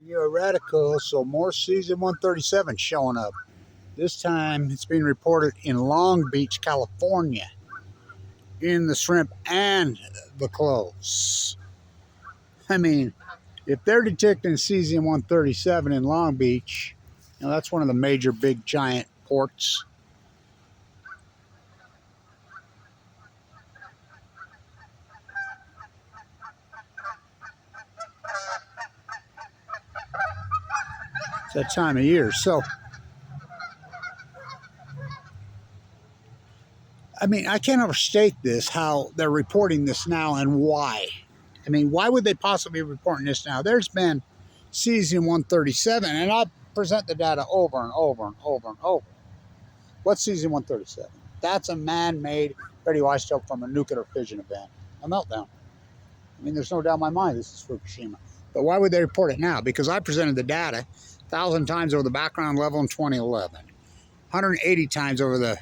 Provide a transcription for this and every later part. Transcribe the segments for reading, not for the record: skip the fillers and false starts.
You're radical, so more cesium-137 showing up. This time it's being reported in Long Beach, California, in the shrimp and the cloves. I mean, if they're detecting cesium-137 in Long Beach, you know, that's one of the major big giant ports. It's that time of year. So, I mean, I can't overstate this, how they're reporting this now and why. I mean, why would they possibly be reporting this now? There's been cesium-137, and I'll present the data over and over and over and over. What's cesium-137? That's a man-made radioisotope from a nuclear fission event, a meltdown. I mean, there's no doubt in my mind this is Fukushima. But why would they report it now? Because I presented the data 1,000 times over the background level in 2011, 180 times over the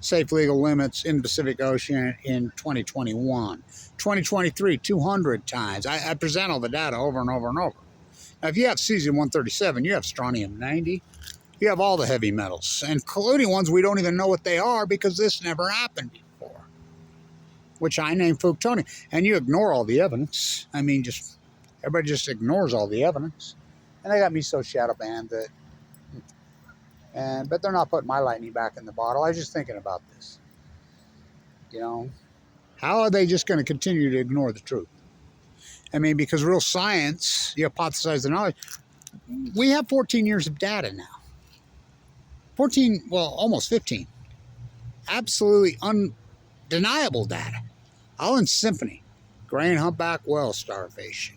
safe legal limits in the Pacific Ocean in 2021, 2023, 200 times. I present all the data over and over and over. Now, if you have cesium-137, you have strontium-90, you have all the heavy metals, including ones we don't even know what they are because this never happened before, which I named plutonium. And you ignore all the evidence. I mean, everybody just ignores all the evidence. And they got me so shadow banned that, but they're not putting my lightning back in the bottle. I was just thinking about this. You know, how are they just going to continue to ignore the truth? I mean, because real science, you hypothesize the knowledge. We have 14 years of data now. 14, well, almost 15. Absolutely undeniable data. Island Symphony, gray and humpback whale starvation,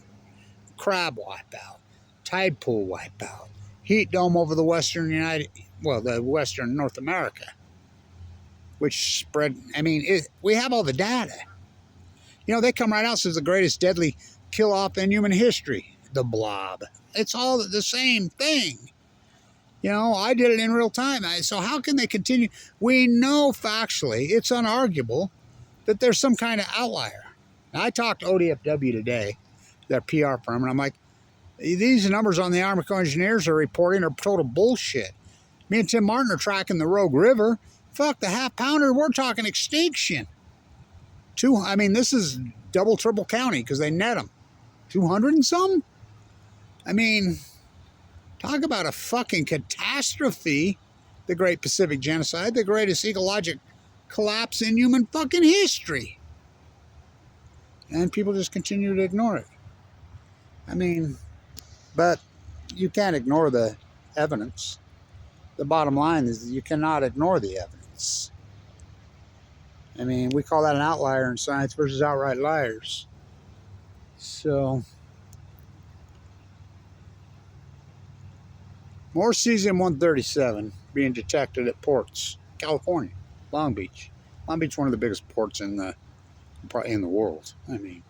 crab wipeout, tide pool wipeout, heat dome over the western the western North America, which spread, I mean, we have all the data. You know, they come right out and says the greatest deadly kill-off in human history, the blob. It's all the same thing. You know, I did it in real time. So how can they continue? We know factually, it's unarguable, that there's some kind of outlier. Now, I talked to ODFW today, their PR firm, and I'm like, these numbers on the Army Corps engineers are reporting are total bullshit. Me and Tim Martin are tracking the Rogue River. Fuck, the half-pounder, we're talking extinction. I mean, this is double, triple county because they net them. 200 and some? I mean, talk about a fucking catastrophe. The Great Pacific Genocide, the greatest ecologic collapse in human fucking history. And people just continue to ignore it. I mean, but you can't ignore the evidence. The bottom line is that you cannot ignore the evidence. I mean, we call that an outlier in science versus outright liars. So, more cesium-137 being detected at ports. California, Long Beach. Long Beach is one of the biggest ports in the world. I mean,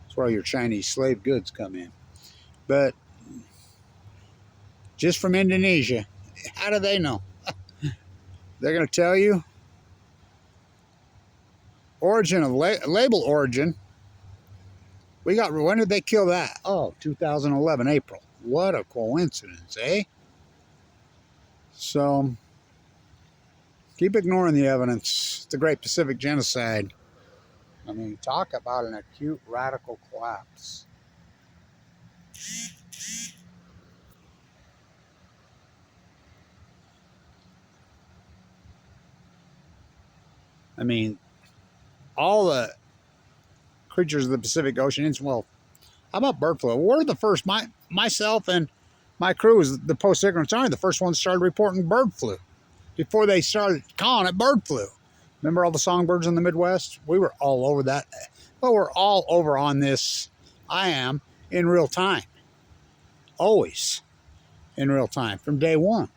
it's where all your Chinese slave goods come in. But just from Indonesia, how do they know? They're going to tell you. Origin of label origin. When did they kill that? Oh, 2011, April. What a coincidence, eh? So, keep ignoring the evidence. The Great Pacific Genocide. I mean, talk about an acute radical collapse. I mean, all the creatures of the Pacific Ocean, well, how about bird flu? We're the first, myself and my crew was the post-ignorance army, the first ones started reporting bird flu before they started calling it bird flu. Remember all the songbirds in the Midwest? We were all over that. Well, we're all over on this. I am in real time. Always in real time from day one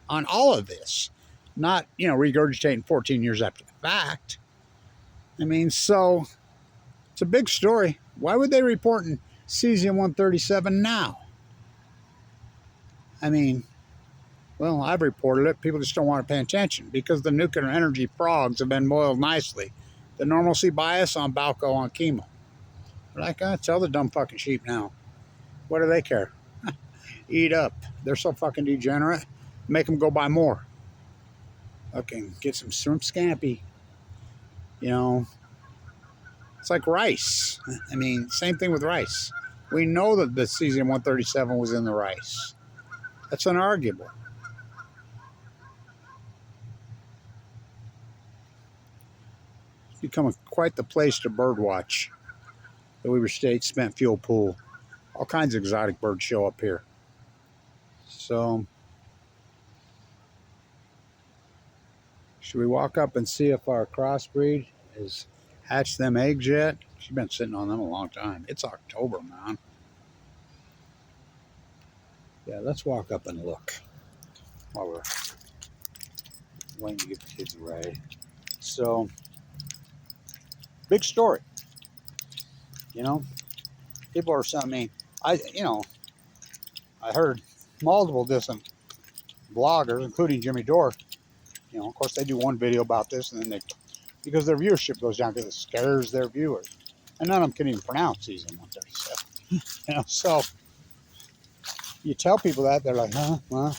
on all of this. Not, regurgitating 14 years after the fact. I mean, so it's a big story. Why would they report in cesium-137 now? I mean, well, I've reported it. People just don't want to pay attention because the nuclear energy frogs have been boiled nicely. The normalcy bias on Balco on chemo. Like, tell the dumb fucking sheep now. What do they care? eat up. They're so fucking degenerate. Make them go buy more. Okay, get some shrimp scampi. You know, it's like rice. I mean, same thing with rice. We know that the cesium-137 was in the rice. That's unarguable. It's become quite the place to birdwatch. The Weber State spent fuel pool. All kinds of exotic birds show up here. So, should we walk up and see if our crossbreed has hatched them eggs yet? She's been sitting on them a long time. It's October, man. Yeah, let's walk up and look while we're waiting to get the kids ready. So, big story. You know, people are saying, I mean, I heard multiple different bloggers, including Jimmy Dore. You know, of course, they do one video about this, and then because their viewership goes down because it scares their viewers. And none of them can even pronounce cesium-137. You know, so you tell people that, they're like, huh? Well,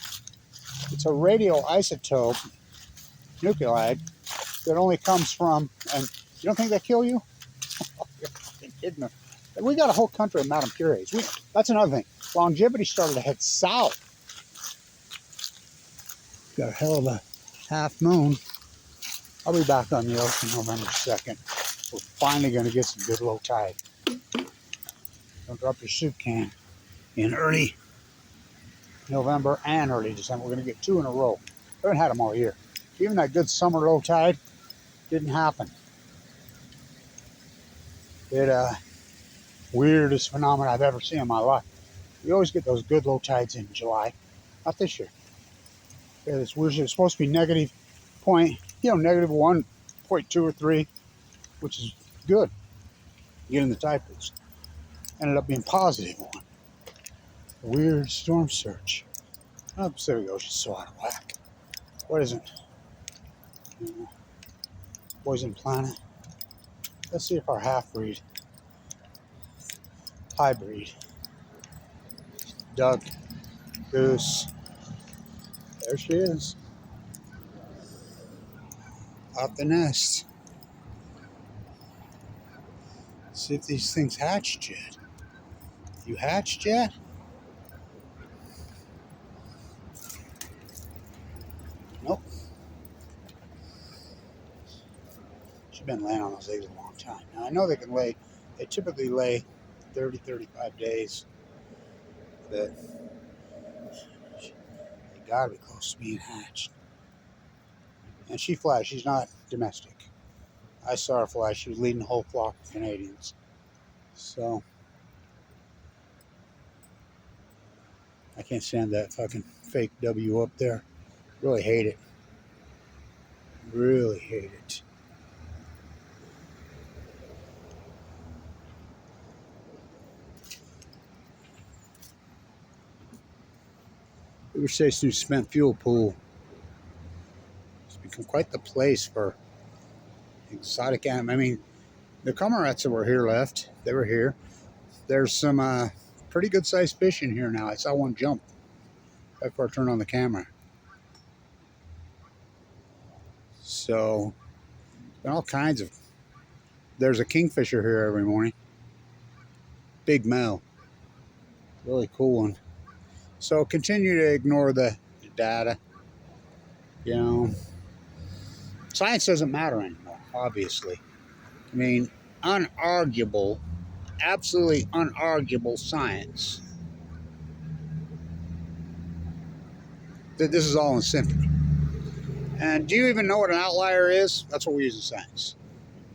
it's a radioisotope nuclide that only comes from, and you don't think they kill you? Oh, you're fucking kidding me. We got a whole country of Madame Curies. That's another thing. Longevity started to head south. Got a hell of a half moon. I'll be back on the ocean November 2nd. We're finally going to get some good low tide. Don't drop your soup can in early November and early December. We're going to get 2 in a row. We haven't had them all year. Even that good summer low tide didn't happen. Weirdest phenomenon I've ever seen in my life. We always get those good low tides in July. Not this year. Yeah, this weird. It's supposed to be negative 1.2 or 3, which is good. Getting the tide boost. Ended up being positive 1. Weird storm surge. Oh, the Pacific Ocean's so out of whack. What is it? Poison planet. Let's see if our half-breed, hybrid, duck, goose. There she is. Out the nest. See if these things hatched yet. You hatched yet? Nope. She's been laying on those eggs a long time. Now I know they typically lay 30, 35 days. But they gotta be close to being hatched. And she flies, she's not domestic. I saw her fly, she was leading the whole flock of Canadians. So, I can't stand that fucking fake W up there. Really hate it. Really hate it. Weber State's new spent fuel pool. It's become quite the place for exotic animals. I mean, the cormorants that were here left. They were here. There's some pretty good sized fish in here now. I saw one jump right before I turned on the camera. So, all kinds of. There's a kingfisher here every morning. Big male. Really cool one. So continue to ignore the data. You know, science doesn't matter anymore, obviously. I mean, unarguable, absolutely unarguable science that this is all in symphony. And do you even know what an outlier is? That's what we use in science.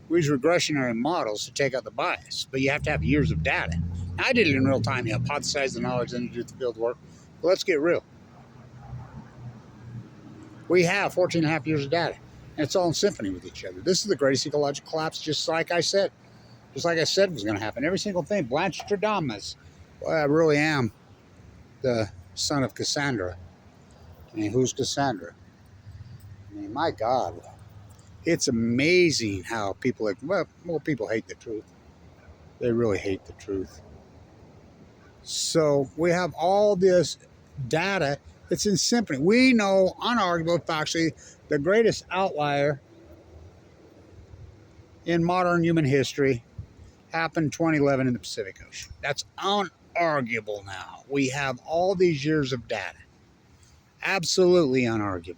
We use regressionary models to take out the bias, but you have to have years of data. Now, I did it in real time. You hypothesize the knowledge, then you do the field work. But let's get real. We have 14 and a half years of data, and it's all in symphony with each other. This is the greatest ecological collapse, just like I said. Just like I said was going to happen. Every single thing. Blanch. Well, I really am the son of Cassandra. I mean, who's Cassandra? I mean, my God. It's amazing how people people hate the truth. They really hate the truth. So we have all this data. It's in symphony. We know, unarguable, factually, the greatest outlier in modern human history happened 2011 in the Pacific Ocean. That's unarguable now. We have all these years of data. Absolutely unarguable.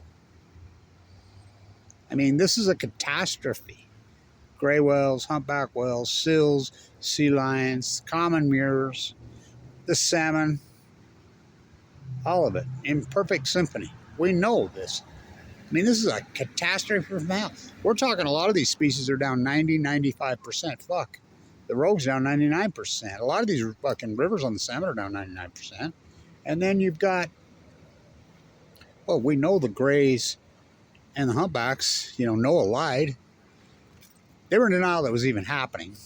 I mean, this is a catastrophe. Gray whales, humpback whales, seals, sea lions, common mirrors, the salmon, all of it in perfect symphony. We know this. I mean, this is a catastrophe from hell. We're talking a lot of these species are down 90, 95%. Fuck. The rogue's down 99%. A lot of these fucking rivers on the salmon are down 99%. And then you've got, well, we know the grays and the humpbacks, you know, Noah lied. They were in denial that was even happening.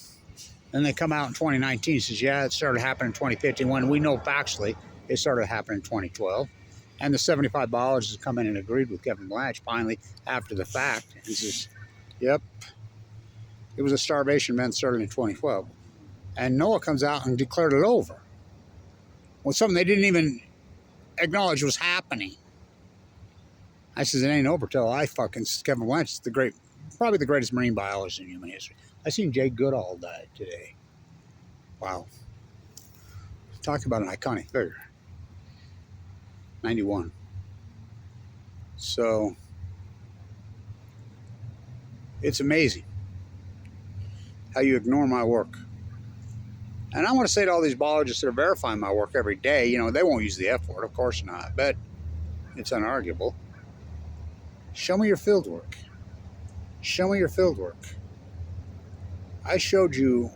Then they come out in 2019 and says, yeah, it started happening in 2015, when we know factually it started happening in 2012. And the 75 biologists come in and agreed with Kevin Blanch finally after the fact. And says, yep, it was a starvation event started in 2012. And Noah comes out and declared it over. Well, something they didn't even acknowledge was happening. I says, it ain't over till Kevin Blanch is probably the greatest marine biologist in human history. I seen Jay Goodall die today. Wow. Talk about an iconic figure. 91. So, it's amazing how you ignore my work. And I want to say to all these biologists that are verifying my work every day, you know, they won't use the F word, of course not, but it's unarguable. Show me your field work. Show me your field work. I showed you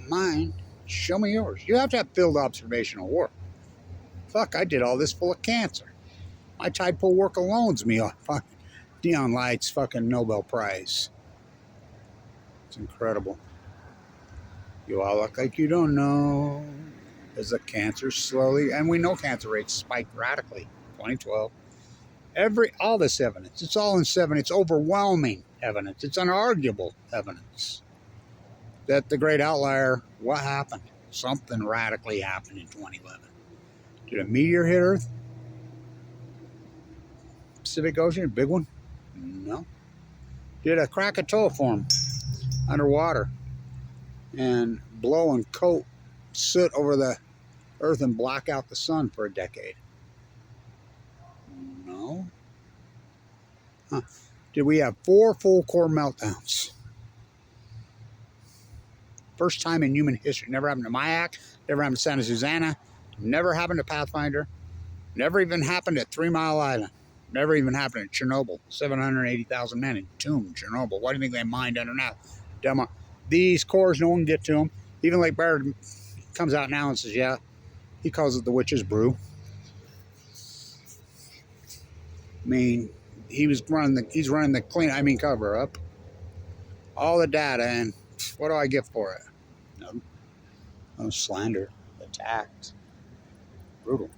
mine. Show me yours. You have to have field observational work. Fuck, I did all this full of cancer. My tide pool work alone's me off Dion Light's fucking Nobel Prize. It's incredible. You all look like you don't know. As the cancer slowly, and we know cancer rates spiked radically. 2012. All this evidence. It's all in 7. It's overwhelming evidence. It's unarguable evidence that the great outlier, what happened? Something radically happened in 2011. Did a meteor hit Earth? Pacific Ocean, a big one? No. Did a Krakatoa form underwater and blow and coat soot over the Earth and black out the sun for a decade? No. Huh. Did we have 4 full core meltdowns? First time in human history. Never happened to Mayak, never happened to Santa Susana, never happened to Pathfinder, never even happened at 3 Mile Island, never even happened at Chernobyl. 780,000 men entombed in Chernobyl. Why do you think they mined under now? These cores, no one can get to them. Even Lake Barrett comes out now and says, yeah, he calls it the witch's brew. I mean, he's running the cover up. All the data, and what do I get for it? No slander, attacked, brutal.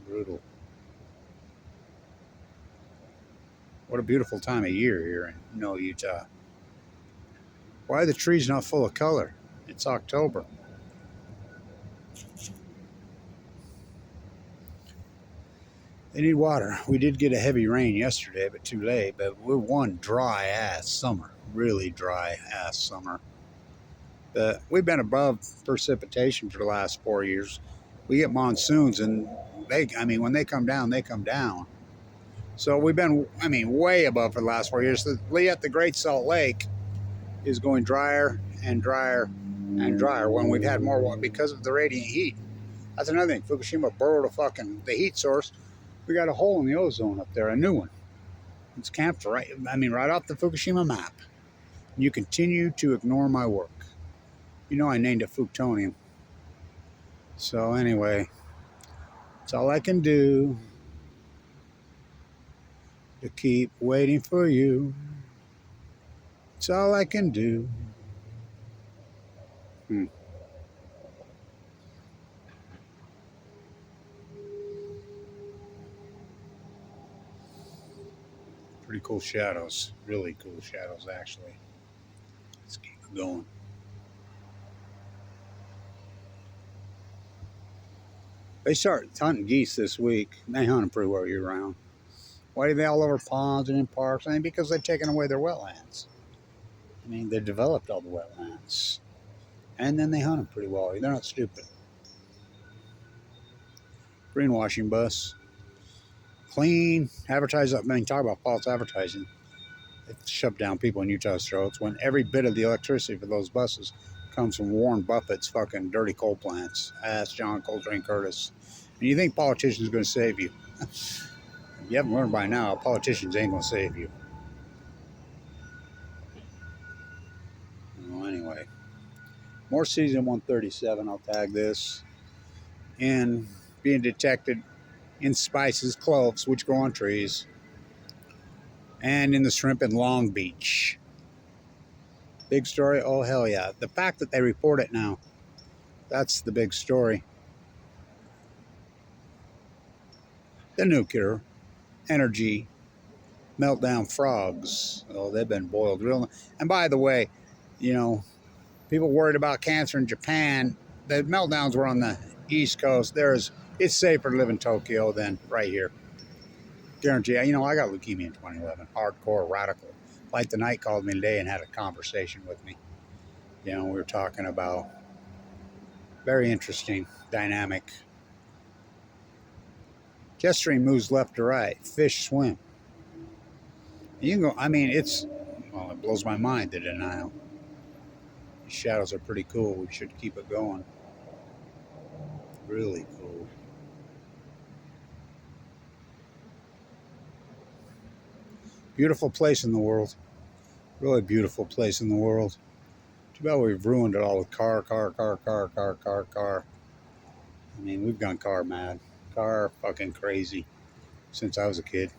Brutal. What a beautiful time of year here in Utah. Why are the trees not full of color? It's October. They need water. We did get a heavy rain yesterday, but too late. But we're one dry-ass summer. Really dry-ass summer. But we've been above precipitation for the last 4 years. We get monsoons, and when they come down, they come down. So we've been, way above for the last 4 years. Yet the Great Salt Lake is going drier and drier and drier when we've had more water because of the radiant heat. That's another thing. Fukushima burrowed the heat source. We got a hole in the ozone up there, a new one. It's camped right off the Fukushima map. You continue to ignore my work. You know I named it Fuktonium. So anyway, it's all I can do to keep waiting for you. It's all I can do. Pretty cool shadows. Really cool shadows, actually. Let's keep it going. They start hunting geese this week. They hunt them pretty well year round. Why do they all over ponds and in parks? I mean, because they've taken away their wetlands. I mean, they developed all the wetlands. And then they hunt them pretty well. They're not stupid. Greenwashing bus. Clean. Advertise. I mean, talk about false advertising. They shove down people in Utah's throats when every bit of the electricity for those buses comes from Warren Buffett's fucking dirty coal plants. Ask John Coltrane Curtis. And you think politicians are going to save you? If you haven't learned by now, politicians ain't going to save you. Well, anyway. More cesium-137, I'll tag this, and being detected in spices, cloves, which grow on trees, and in the shrimp in Long Beach. Big story? Oh, hell yeah. The fact that they report it now, that's the big story. The nuclear energy meltdown frogs. Oh, they've been boiled real. And by the way, you know, people worried about cancer in Japan. The meltdowns were on the East Coast. It's safer to live in Tokyo than right here. Guarantee. You know, I got leukemia in 2011. Hardcore, radical. Light the Night called me today and had a conversation with me. You know, we were talking about very interesting dynamic. Jet stream moves left to right. Fish swim. You can go. I mean, it blows my mind, the denial. These shadows are pretty cool. We should keep it going. Really cool. Beautiful place in the world. Really beautiful place in the world. Too bad we've ruined it all with car. I mean, we've gone car mad. Car fucking crazy since I was a kid.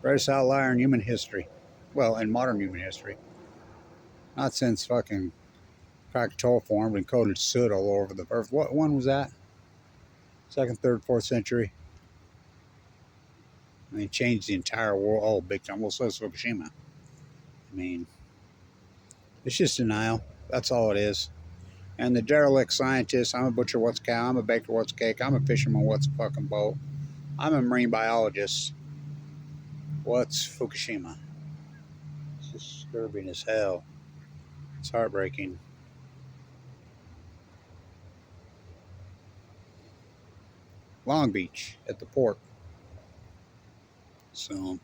Greatest outlier in human history. Well, in modern human history. Not since fucking Krakatoa formed and coated soot all over the earth. What one was that? Second, third, fourth century. I mean, changed the entire world. Oh, big time. Well, so is Fukushima. I mean, it's just denial. That's all it is. And the derelict scientists, I'm a butcher, what's cow? I'm a baker, what's cake? I'm a fisherman, what's a fucking boat? I'm a marine biologist. What's Fukushima? It's disturbing as hell. It's heartbreaking. Long Beach at the port. So,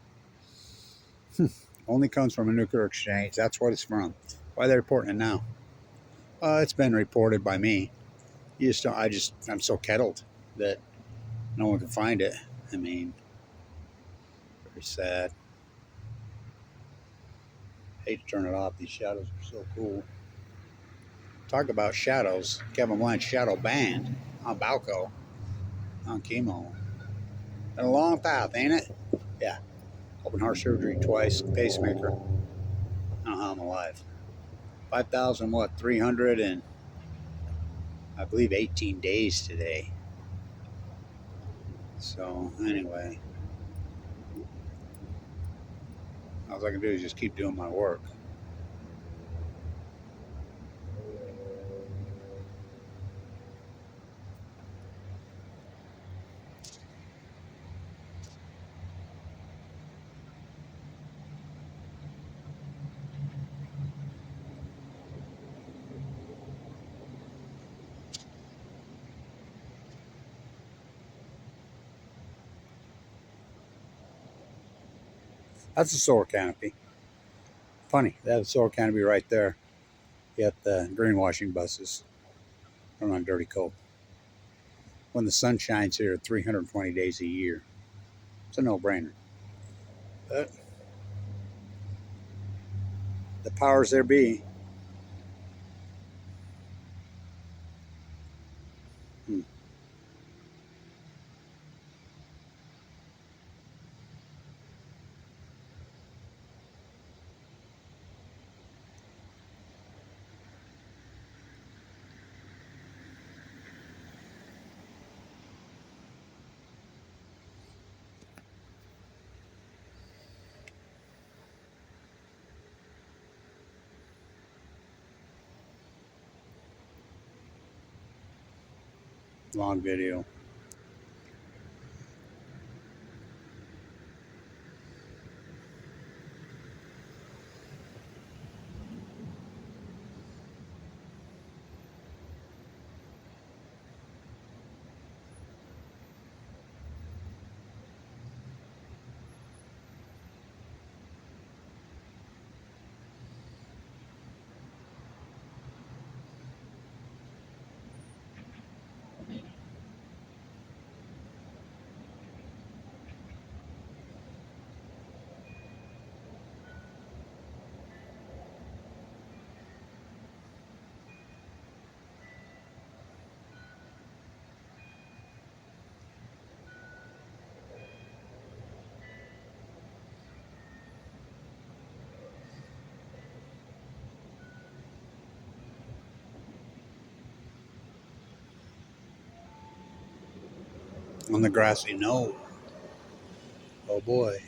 only comes from a nuclear exchange. That's what it's from. Why are they reporting it now? It's been reported by me. You just don't, I'm so kettled that no one can find it. I mean, very sad. Hate to turn it off. These shadows are so cool. Talk about shadows. Kevin Blanch shadow band on Balco on chemo. Been a long path, ain't it? Yeah. Open heart surgery twice, pacemaker. I don't know how I'm alive. 5,000 what? 300 and I believe 18 days today. So anyway, all I can do is just keep doing my work. That's a solar canopy. Funny, that's a solar canopy right there. Yet the greenwashing buses run on dirty coal. When the sun shines here 320 days a year, it's a no-brainer. But the powers there be. Hmm. Long video. On the grassy knoll. Oh boy.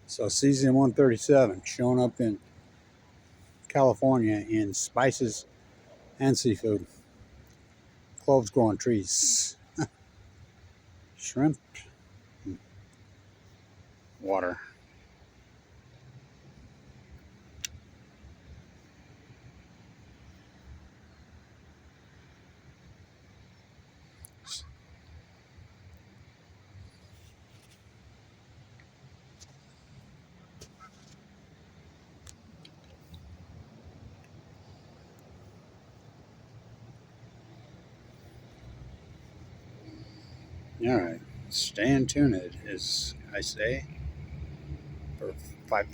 So cesium-137 showing up in California in spices and seafood. Cloves growing trees. Shrimp. Water. All right. Stay tuned, as I say, for 5,000.